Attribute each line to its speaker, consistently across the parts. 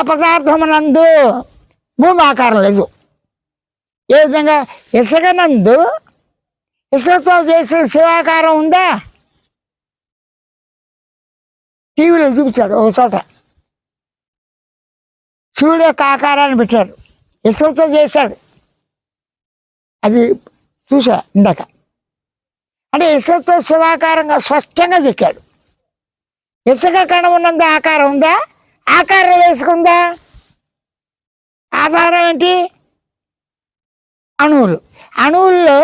Speaker 1: పదార్థమునందు భూమి ఆకారం లేదు. ఏ విధంగా ఇసుక నందు ఇసుకతో చేసిన శివాకారం ఉందా? టీవీలో చూపించాడు ఒక చోట, శివుడు యొక్క ఆకారాన్ని పెట్టారు, ఇసుకతో చేశాడు. అది చూసా ఇందాక. అంటే ఇసుకతో శివాకారంగా స్పష్టంగా చెక్కాడు. ఇసుక కణం ఉన్నంత ఆకారం ఉందా? ఆకారం వేసుకుందా? ఆధారం ఏంటి? అణువులు. అణువుల్లో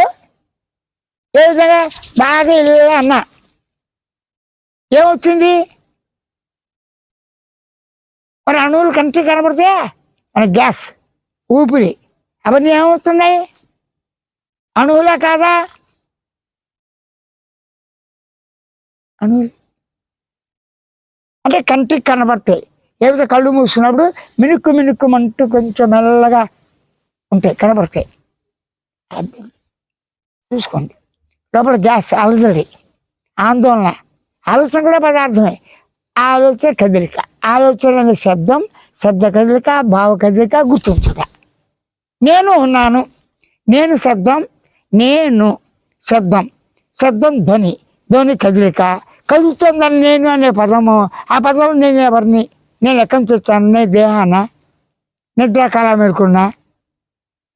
Speaker 1: ఏ విధంగా బాగా ఇల్లు అన్నా ఏమొచ్చింది? మరి అణువులు కంటికి కనబడితే మన గ్యాస్, ఊపిరి అవన్నీ ఏమవుతున్నాయి? అణువులా కాదా? అణువులు అంటే కంటికి కనబడతాయి. ఏ విధంగా కళ్ళు మూసుకున్నప్పుడు మినుక్కు మినుక్కుమంటూ కొంచెం మెల్లగా ఉంటాయి, కనబడతాయి. అది చూసుకోండి. లోపల గ్యాస్, అలజడి, ఆందోళన. ఆలోచన కూడా పదార్థమే. ఆలోచన కదలిక. ఆలోచన అనే శబ్దం, శబ్ద కదలిక, భావ కదలిక, గుర్తించుట. నేను ఉన్నాను. నేను శబ్దం, నేను శబ్దం, శబ్దం ధ్వని, ధ్వని కదలిక. కదులుతుందని నేను అనే పదము. ఆ పదంలో నేను ఎవరిని? నేను ఎక్కడి నుంచి వచ్చాను? నేను దేహాన? నిద్రాకాల మేలుకున్నా?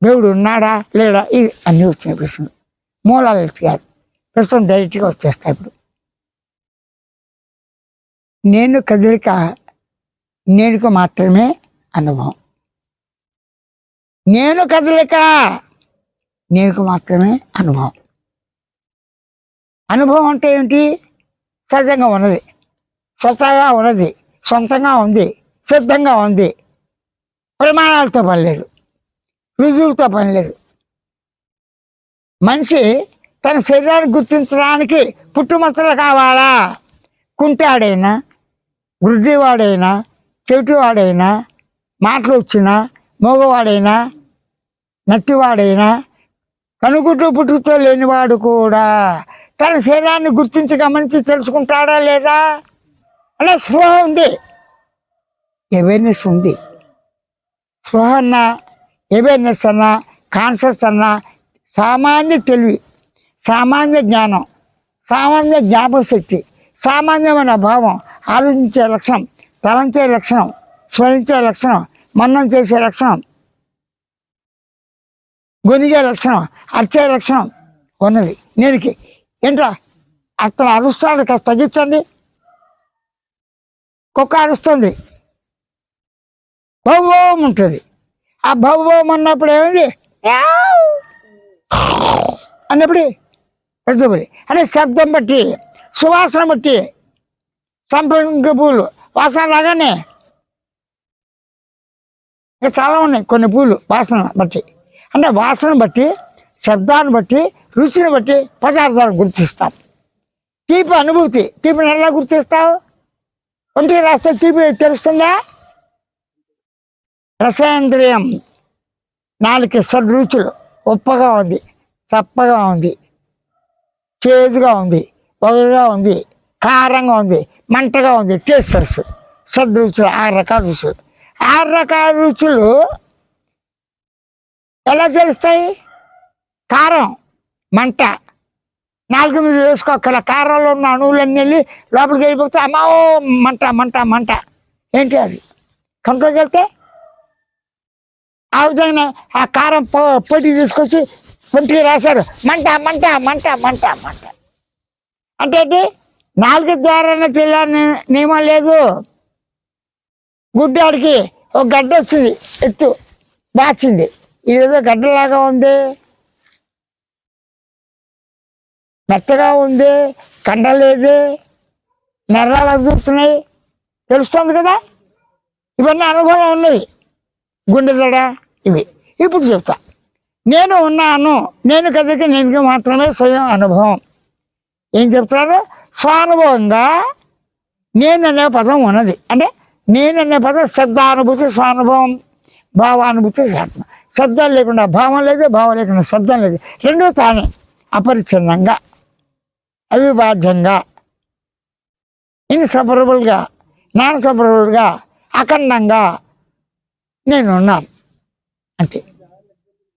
Speaker 1: దేవుడు ఉన్నాడా లేడా? ఇది అన్నీ వచ్చినాయి ప్రశ్నలు. మూలాలు ఎత్తికారు. ప్రస్తుతం డైరెక్ట్గా వచ్చేస్తాయి. ఇప్పుడు నేను కదలిక, నేనుకు మాత్రమే అనుభవం. నేను కదలిక, నేనుకు మాత్రమే అనుభవం. అనుభవం అంటే ఏమిటి? సహజంగా ఉన్నది, స్వతహాగా ఉన్నది, సొంతంగా ఉంది, సిద్ధంగా ఉంది. ప్రమాణాలతో పని లేదు, రుజువులతో పని లేదు. మనిషి తన శరీరాన్ని గుర్తించడానికి పుట్టుమచ్చలు కావాలా? కుంటాడైనా, గుడ్డివాడైనా, చెవిటివాడైనా, మాటలు వచ్చినా, మగవాడైనా, నత్తివాడైనా, కనుగుడ్డు పుట్టుకతో లేనివాడు కూడా తన శరీరాన్ని గుర్తించి గమనించి తెలుసుకుంటాడా లేదా? అంటే స్పృహ ఉంది, అవేర్నెస్ ఉంది. స్పృహ అన్నా, అవేర్నెస్ అన్నా, కాన్షియస్ అన్నా సామాన్య తెలివి, సామాన్య జ్ఞానం, సామాన్య జ్ఞాపకశక్తి, సామాన్యమైన భావం, ఆలోచించే లక్షణం, తలంచే లక్షణం, స్మరించే లక్షణం, మన్నం చేసే లక్షణం, గొనిగే లక్షణం, అర్చే లక్షణం ఉన్నది నేనికి. ఏంట్రా అతను అరుస్తాడు, కాస్త తగ్గించండి. కుక్క అరుస్తుంది, భవ్వం ఉంటుంది. ఆ భవ్వం అన్నప్పుడు ఏమైంది? అన్నప్పుడు పెద్దబడి అంటే శబ్దం బట్టి, సువాసన బట్టి, సంపంగి పూలు వాసన లాగానే ఇంకా చాలా ఉన్నాయి కొన్ని పూలు వాసన బట్టి. అంటే వాసన బట్టి, శబ్దాన్ని బట్టి, రుచిని బట్టి పదార్థాలను గుర్తిస్తాం. తీపి అనుభూతి, తీపిని ఎలా గుర్తిస్తావు? ఒంటికి రాస్తే తీపి తెలుస్తుందా? రసేంద్రియం, నాలుగు షడ్రుచులు. ఉప్పగా ఉంది, చప్పగా ఉంది, చేదుగా ఉంది, పొగగా ఉంది, కారంగా ఉంది, మంటగా ఉంది. టేస్టర్స్, షడ్రుచులు, 6 రకాల రుచులు. 6 రకాల రుచులు ఎలా తెలుస్తాయి? కారం, మంట, నాలుగు మీద వేసుకోగల కారంలో ఉన్న అణువులన్నీ వెళ్ళి లోపలికి వెళ్ళిపోతే అమ్మా మంట మంట మంట. ఏంటి అది? కంట్రోల్కి వెళ్తే ఆ విధంగా ఆ కారం పొడి తీసుకొచ్చి ఒంటికి రాశారు, మంట మంట మంట మంట మంట. అంటే నాలుగు ద్వారానే తెలియని నియమం లేదు. గుడ్డాడికి ఒక గడ్డ వచ్చింది, ఎత్తు బాచింది, ఇదేదో గడ్డలాగా ఉంది, మెత్తగా ఉంది, కండలేదు, నెర్రాలు అదురుతున్నాయి, తెలుస్తుంది కదా. ఇవన్నీ అనుభవం ఉన్నవి, గుండె దడ ఇవి. ఇప్పుడు చెప్తా. నేను ఉన్నాను, నేను కదకి నేను మాత్రమే స్వయం అనుభవం. ఏం చెప్తున్నారు? స్వానుభవంగా నేననే పదం ఉన్నది. అంటే నేననే పదం శబ్దానుభూతి, స్వానుభవం, భావానుభూతి. శబ్దం లేకుండా భావం లేదు, భావం లేకుండా శబ్దం లేదు. రెండూ తానే అపరిచ్ఛిన్నంగా, అవిభాజ్యంగా, ఇన్సపరబుల్గా, నాన్ సపరబుల్గా, అఖండంగా, నేను ఉన్నాను అంతే.